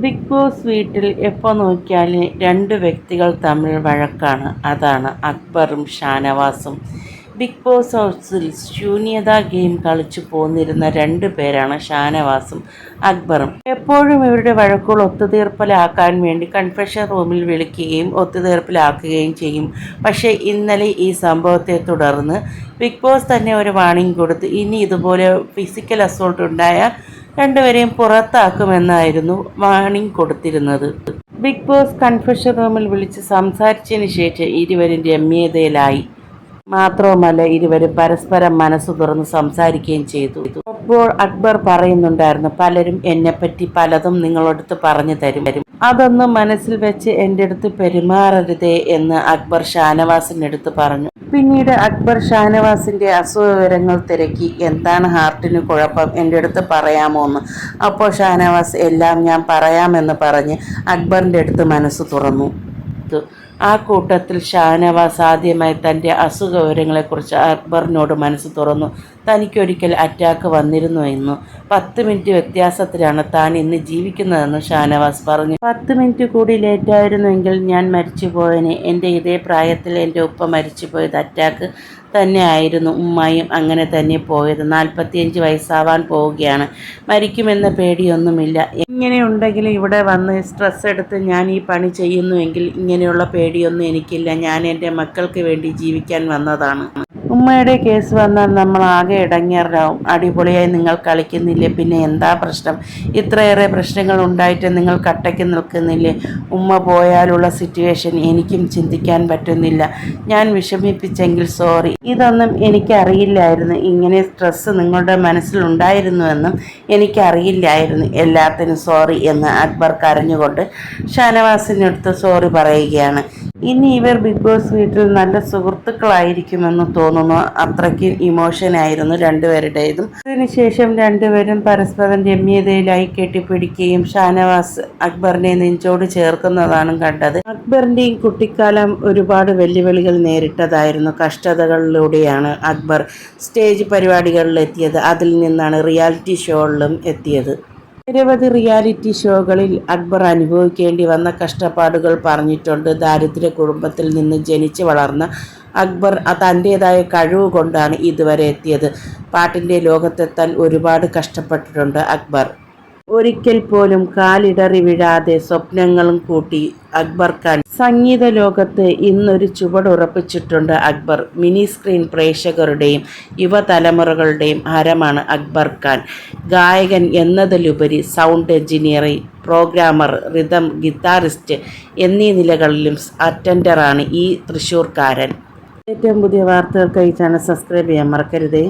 Big boss വീട്ടിൽ എപ്പോൾ നോക്കിയാലും രണ്ട് വ്യക്തികൾ തമ്മിൽ വഴക്കാണ്. അതാണ് അക്ബറും ഷാനവാസും. ബിഗ് ബോസ് ഹൗസിൽ ശൂന്യതാ ഗെയിം കളിച്ചു പോന്നിരുന്ന രണ്ടു പേരാണ് ഷാനവാസും അക്ബറും. എപ്പോഴും ഇവരുടെ വഴക്കുകൾ ഒത്തുതീർപ്പിലാക്കാൻ വേണ്ടി കൺഫെഷൻ റൂമിൽ വിളിക്കുകയും ഒത്തുതീർപ്പിലാക്കുകയും ചെയ്യും. പക്ഷേ ഇന്നലെ ഈ സംഭവത്തെ തുടർന്ന് ബിഗ് ബോസ് തന്നെ ഒരു വാണിംഗ് കൊടുത്ത് ഇനി ഇതുപോലെ ഫിസിക്കൽ അസോൾട്ട് ഉണ്ടായ രണ്ടുപേരെയും പുറത്താക്കുമെന്നായിരുന്നു വാണിംഗ് കൊടുത്തിരുന്നത്. ബിഗ് ബോസ് കൺഫെഷൻ റൂമിൽ വിളിച്ച് സംസാരിച്ചതിന് ശേഷം ഇരുവരും രമ്യതയിലായി. മാത്രവുമല്ല, ഇരുവരും പരസ്പരം മനസ്സ് തുറന്ന് സംസാരിക്കുകയും ചെയ്തു. അപ്പോൾ അക്ബർ പറയുന്നുണ്ടായിരുന്നു, പലരും എന്നെപ്പറ്റി പലതും നിങ്ങളടുത്ത് പറഞ്ഞു തരും, അതൊന്നും മനസ്സിൽ വെച്ച് എൻ്റെ അടുത്ത് പെരുമാറരുതേ എന്ന് അക്ബർ ഷാനവാസിൻ്റെ അടുത്ത് പറഞ്ഞു. പിന്നീട് അക്ബർ ഷാനവാസിൻ്റെ അസുഖവിവരങ്ങൾ തിരക്കി. എന്താണ് ഹാർട്ടിന് കുഴപ്പം, എൻ്റെ അടുത്ത് പറയാമോ എന്ന്. അപ്പോൾ ഷാനവാസ് എല്ലാം ഞാൻ പറയാമെന്ന് പറഞ്ഞ് അക്ബറിൻ്റെ അടുത്ത് മനസ്സ് തുറന്നു. ആ കൂട്ടത്തിൽ ഷാനവാസ് ആദ്യമായി തൻ്റെ അസുഖവിവരങ്ങളെക്കുറിച്ച് അക്ബറിനോട് മനസ്സ് തുറന്നു. തനിക്കൊരിക്കൽ അറ്റാക്ക് വന്നിരുന്നുവെന്നും 10 മിനിറ്റ് വ്യത്യാസത്തിലാണ് താൻ ഇന്ന് ജീവിക്കുന്നതെന്നും ഷാനവാസ് പറഞ്ഞു. 10 മിനിറ്റ് കൂടി ലേറ്റായിരുന്നുവെങ്കിൽ ഞാൻ മരിച്ചുപോയനെ. എൻ്റെ ഇതേ പ്രായത്തിൽ എൻ്റെ ഉപ്പ മരിച്ചുപോയത് അറ്റാക്ക് തന്നെ ആയിരുന്നു. ഉമ്മായും അങ്ങനെ തന്നെ പോയത്. 45 വയസ്സാവാൻ പോവുകയാണ്. മരിക്കുമെന്ന പേടിയൊന്നുമില്ല. ഇങ്ങനെയുണ്ടെങ്കിലും ഇവിടെ വന്ന് സ്ട്രെസ് എടുത്ത് ഞാൻ ഈ പണി ചെയ്യുന്നുവെങ്കിൽ ഇങ്ങനെയുള്ള പേടിയൊന്നും എനിക്കില്ല. ഞാൻ എൻ്റെ മക്കൾക്ക് വേണ്ടി ജീവിക്കാൻ വന്നതാണ്. ഉമ്മയുടെ കേസ് വന്നാൽ നമ്മൾ ആകെ ഇടങ്ങേറാവും. അടിപൊളിയായി നിങ്ങൾ കളിക്കുന്നില്ലേ, പിന്നെ എന്താ പ്രശ്നം? ഇത്രയേറെ പ്രശ്നങ്ങൾ ഉണ്ടായിട്ട് നിങ്ങൾ കട്ടയ്ക്ക് നിൽക്കുന്നില്ലേ? ഉമ്മ പോയാലുള്ള സിറ്റുവേഷൻ എനിക്കും ചിന്തിക്കാൻ പറ്റുന്നില്ല. ഞാൻ വിഷമിപ്പിച്ചെങ്കിൽ സോറി. ഇതൊന്നും എനിക്കറിയില്ലായിരുന്നു. ഇങ്ങനെ സ്ട്രെസ് നിങ്ങളുടെ മനസ്സിലുണ്ടായിരുന്നുവെന്നും എനിക്കറിയില്ലായിരുന്നു. എല്ലാത്തിനും സോറി എന്ന് അക്ബർ കരഞ്ഞുകൊണ്ട് ഷാനവാസിനടുത്ത് സോറി പറയുകയാണ്. ഇനി ഇവർ ബിഗ് ബോസ് വീട്ടിൽ നല്ല സുഹൃത്തുക്കളായിരിക്കുമെന്ന് തോന്നുന്നു. അത്രയ്ക്ക് ഇമോഷനായിരുന്നു രണ്ടുപേരുടേതും. അതിനുശേഷം രണ്ടുപേരും പരസ്പരം രമ്യതയിലായി കെട്ടിപ്പിടിക്കുകയും ഷാനവാസ് അക്ബറിനെ നെഞ്ചോട് ചേർക്കുന്നതാണ് കണ്ടത്. അക്ബറിൻ്റെയും കുട്ടിക്കാലം ഒരുപാട് വെല്ലുവിളികൾ നേരിട്ടതായിരുന്നു. കഷ്ടതകളിലൂടെയാണ് അക്ബർ സ്റ്റേജ് പരിപാടികളിലെത്തിയത്. അതിൽ നിന്നാണ് റിയാലിറ്റി ഷോകളിലും എത്തിയത്. നിരവധി റിയാലിറ്റി ഷോകളിൽ അക്ബർ അനുഭവിക്കേണ്ടി വന്ന കഷ്ടപ്പാടുകൾ പറഞ്ഞിട്ടുണ്ട്. ദാരിദ്ര്യ കുടുംബത്തിൽ നിന്ന് ജനിച്ചു വളർന്ന അക്ബർ തൻ്റേതായ കഴിവ് കൊണ്ടാണ് ഇതുവരെ എത്തിയത്. പാട്ടിൻ്റെ ലോകത്തെത്താൻ ഒരുപാട് കഷ്ടപ്പെട്ടിട്ടുണ്ട് അക്ബർ. ഒരിക്കൽ പോലും കാലിടറി വീഴാതെ സ്വപ്നങ്ങളും കൂട്ടി അക്ബർ ഖാൻ സംഗീത ലോകത്ത് ഇന്നൊരു ചുവടുറപ്പിച്ചിട്ടുണ്ട് അക്ബർ. മിനി സ്ക്രീൻ പ്രേക്ഷകരുടെയും യുവതലമുറകളുടെയും ഹരമാണ് അക്ബർ ഖാൻ. ഗായകൻ എന്നതിലുപരി sound engineer, programmer, rhythm guitarist എന്നീ നിലകളിലും അറ്റൻഡറാണ് ഈ തൃശ്ശൂർക്കാരൻ. ഏറ്റവും പുതിയ വാർത്തകൾക്കായി ചാനൽ സബ്സ്ക്രൈബ് ചെയ്യാൻ മറക്കരുതേ.